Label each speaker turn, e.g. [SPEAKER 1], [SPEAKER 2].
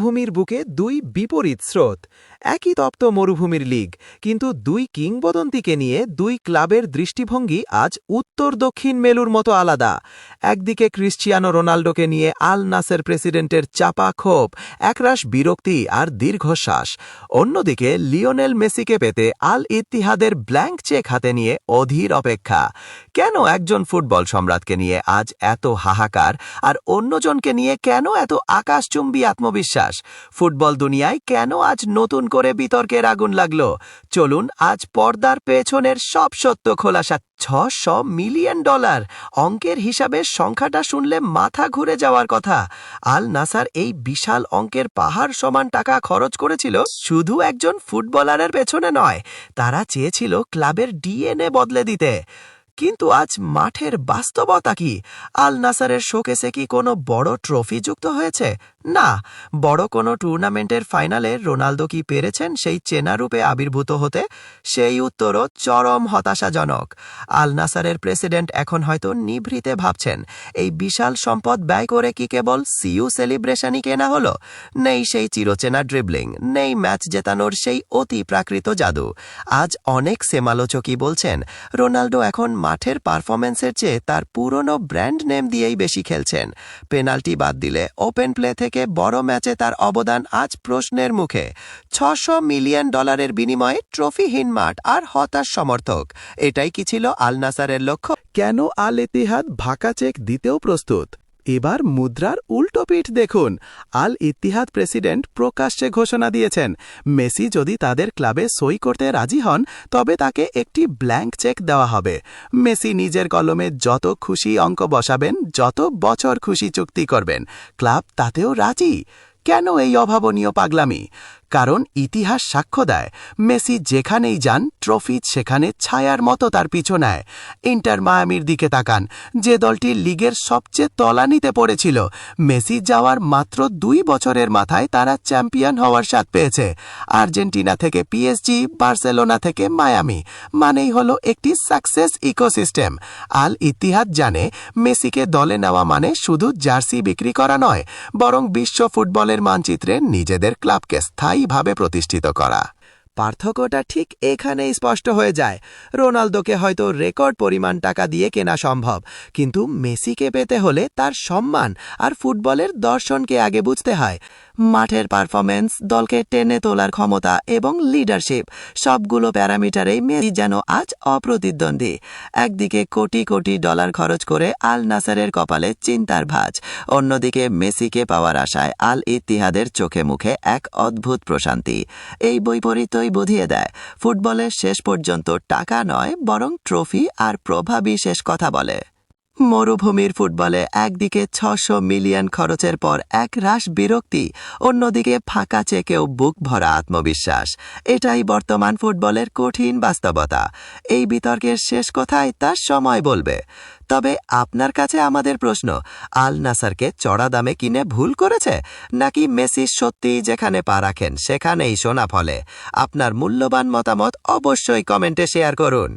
[SPEAKER 1] মরুভূমির বুকে দুই বিপরীত স্রোত। একই তপ্ত মরুভূমির লিগ, কিন্তু দুই কিংবদন্তিকে নিয়ে দুই ক্লাবের দৃষ্টিভঙ্গি আজ উত্তর দক্ষিণ মেলুর মতো আলাদা। একদিকে ক্রিশ্চিয়ানো রোনাল্ডোকে নিয়ে আল নাসের প্রেসিডেন্টের চাপা ক্ষোভ, একরাশ বিরক্তি আর দীর্ঘশ্বাস। অন্যদিকে লিওনেল মেসিকে পেতে আল ইত্তিহাদের ব্ল্যাঙ্ক চেক হাতে নিয়ে অধীর অপেক্ষা। কেন একজন ফুটবল সম্রাটকে নিয়ে আজ এত হাহাকার, আর অন্যজনকে নিয়ে কেন এত আকাশচুম্বী আত্মবিশ্বাস? ফুটবল দুনিয়ায় কেন আজ নতুন করে বিতর্কের আগুন লাগলো? চলুন আজ পর্দার পেছনের সব সত্য খোলাসা। $600 মিলিয়ন অঙ্কের হিসাবে সংখ্যাটা শুনলে মাথা ঘুরে যাওয়ার কথা। আল নাসার এই বিশাল অঙ্কের পাহাড় সমান টাকা খরচ করেছিল শুধু একজন ফুটবলারের পেছনে নয়, তারা চেয়েছিল ক্লাবের ডিএনএ বদলে দিতে। কিন্তু আজ মাঠের বাস্তবতা কি? আল নাসারের শোকেসে কি কোনো বড় ট্রফি যুক্ত হয়েছে? না। বড় কোনো টুর্নামেন্টের ফাইনালে রোনালদো কি পেরেছেন সেই চেনা রূপে আবির্ভূত হতে? সেই উত্তরও চরম হতাশাজনক। আল নাসারের প্রেসিডেন্ট এখন হয়তো নিভৃতে ভাবছেন, এই বিশাল সম্পদ ব্যয় করে কি কেবল সিইউ সেলিব্রেশনই কেনা হলো? নেই সেই চিরচেনা ড্রিবলিং, নেই ম্যাচ জেতানোর সেই অতি প্রাকৃত জাদু। আজ অনেক সমালোচকই বলছেন, রোনালদো এখন মাঠের পারফরম্যান্সের চেয়ে তার পুরনো ব্র্যান্ড নেম দিয়েই বেশি খেলছেন। পেনাল্টি বাদ দিলে ওপেন প্লে থেকে বড় ম্যাচে তার অবদান আজ প্রশ্নের মুখে। $600 মিলিয়ন বিনিময়ে ট্রফিহীন মাঠ আর হতাশ সমর্থক, এটাই কি ছিল আল নাসারের লক্ষ্য?
[SPEAKER 2] কেন আল ইত্তিহাদ ভাকা চেক দিতেও প্রস্তুত? এবার মুদ্রার উল্টো পিঠ দেখুন। আল ইত্তিহাদ প্রেসিডেন্ট প্রকাশ্যে ঘোষণা দিয়েছেন, মেসি যদি তাদের ক্লাবে সই করতে রাজি হন তবে তাকে একটি ব্ল্যাঙ্ক চেক দেওয়া হবে। মেসি নিজের কলমে যত খুশি অঙ্ক বসাবেন, যত বছর খুশি চুক্তি করবেন, ক্লাব তাতেও রাজি। কেন এই অভাবনীয় পাগলামি? কারণ ইতিহাস সাক্ষ্য দেয়, মেসি যেখানেই যান ট্রফি সেখানে ছায়ার মতো তার পিছু নেয়। ইন্টার মায়ামির দিকে তাকান, যে দলটি লিগের সবচেয়ে তলানিতে পড়েছিল, মেসি যাওয়ার মাত্র 2 বছরের মাথায় তারা চ্যাম্পিয়ন হওয়ার স্বাদ পেয়েছে। আর্জেন্টিনা থেকে পিএসজি, বার্সেলোনা থেকে মায়ামি, মানেই হলো একটি সাকসেস ইকোসিস্টেম। আল ইত্তিহাদ জানে, মেসিকে দলে নেওয়া মানে শুধু জার্সি বিক্রি করা নয়, বরং বিশ্ব ফুটবলের মানচিত্রে নিজেদের ক্লাবকে স্থায়ীভাবে প্রতিষ্ঠিত করা। পার্থক্যটা ঠিক এখানেই স্পষ্ট হয়ে যায়। রোনালদোকে হয়তো রেকর্ড পরিমাণ টাকা দিয়ে কেনা সম্ভব, কিন্তু মেসিকে পেতে হলে তার সম্মান আর ফুটবলের দর্শনকে আগে বুঝতে হয়। মাঠের পারফরম্যান্স, দলকে টেনে তোলার ক্ষমতা এবং লিডারশিপ, সবগুলো প্যারামিটারেই মেসি যেন আজ অপ্রতিদ্বন্দ্বী। একদিকে কোটি কোটি ডলার খরচ করে আল নাসারের কপালে চিন্তার ভাঁজ, অন্যদিকে মেসিকে পাওয়ার আশায় আল ইত্তিহাদের চোখে মুখে এক অদ্ভুত প্রশান্তি। এই বৈপরীত্যই বুঝিয়ে দেয়, ফুটবলের শেষ পর্যন্ত টাকা নয়, বরং ট্রফি আর প্রভাবই শেষ কথা বলে। মরুভূমির ফুটবলে একদিকে 600 মিলিয়ন খরচের পর এক রাশ বিরক্তি, অন্যদিকে ফাঁকা চেকেও বুক ভরা আত্মবিশ্বাস। এটাই বর্তমান ফুটবলের কঠিন বাস্তবতা। এই বিতর্কের শেষ কথায় তার সময় বলবে। তবে আপনার কাছে আমাদের প্রশ্ন, আল নাসারকে চড়া দামে কিনে ভুল করেছে, নাকি মেসি সত্যিই যেখানে পা রাখেন সেখানেই সোনা ফলে? আপনার মূল্যবান মতামত অবশ্যই কমেন্টে শেয়ার করুন।